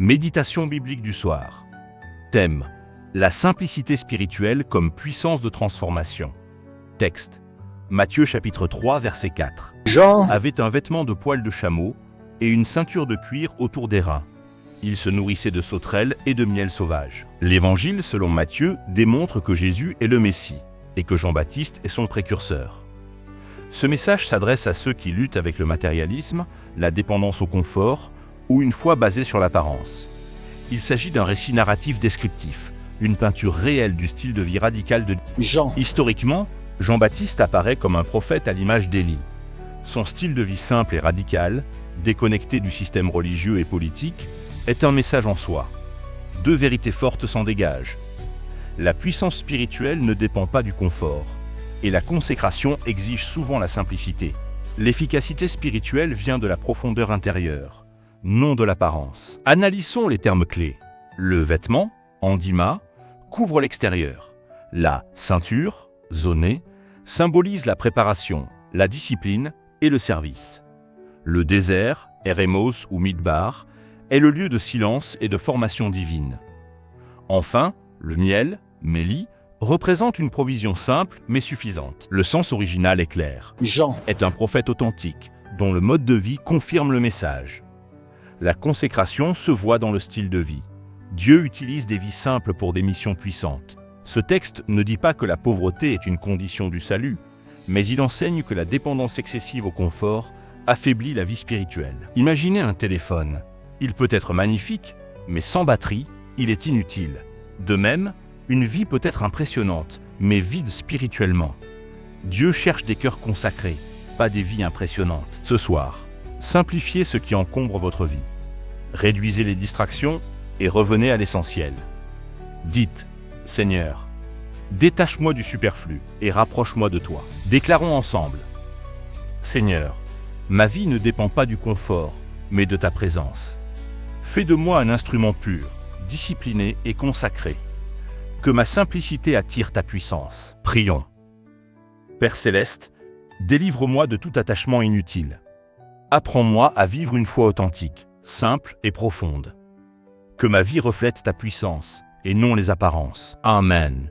Méditation biblique du soir. Thème: la simplicité spirituelle comme puissance de transformation. Texte: Matthieu chapitre 3 verset 4. Jean Avait un vêtement de poil de chameau et une ceinture de cuir autour des reins. Il se nourrissait de sauterelles et de miel sauvage. L'évangile selon Matthieu démontre que Jésus est le Messie et que Jean-Baptiste est son précurseur. Ce message s'adresse à ceux qui luttent avec le matérialisme, la dépendance au confort ou une foi basée sur l'apparence. Il s'agit d'un récit narratif descriptif, une peinture réelle du style de vie radical de Jean Historiquement, Jean-Baptiste apparaît comme un prophète à l'image d'Élie. Son style de vie simple et radical, déconnecté du système religieux et politique, est un message en soi. Deux vérités fortes s'en dégagent. La puissance spirituelle ne dépend pas du confort, et la consécration exige souvent la simplicité. L'efficacité spirituelle vient de la profondeur intérieure, non de l'apparence. Analysons les termes clés. Le vêtement, endima, couvre l'extérieur. La ceinture, zonée, symbolise la préparation, la discipline et le service. Le désert, Eremos ou Midbar, est le lieu de silence et de formation divine. Enfin, le miel, Méli, représente une provision simple mais suffisante. Le sens original est clair. Jean Est un prophète authentique, dont le mode de vie confirme le message. La consécration se voit dans le style de vie. Dieu utilise des vies simples pour des missions puissantes. Ce texte ne dit pas que la pauvreté est une condition du salut, mais il enseigne que la dépendance excessive au confort affaiblit la vie spirituelle. Imaginez un téléphone. Il peut être magnifique, mais sans batterie, il est inutile. De même, une vie peut être impressionnante, mais vide spirituellement. Dieu cherche des cœurs consacrés, pas des vies impressionnantes. Ce soir, simplifiez ce qui encombre votre vie. Réduisez les distractions et revenez à l'essentiel. Dites: Seigneur, détache-moi du superflu et rapproche-moi de toi. Déclarons ensemble: Seigneur, ma vie ne dépend pas du confort, mais de ta présence. Fais de moi un instrument pur, discipliné et consacré. Que ma simplicité attire ta puissance. Prions. Père céleste, délivre-moi de tout attachement inutile. Apprends-moi à vivre une foi authentique, simple et profonde. Que ma vie reflète ta puissance et non les apparences. Amen.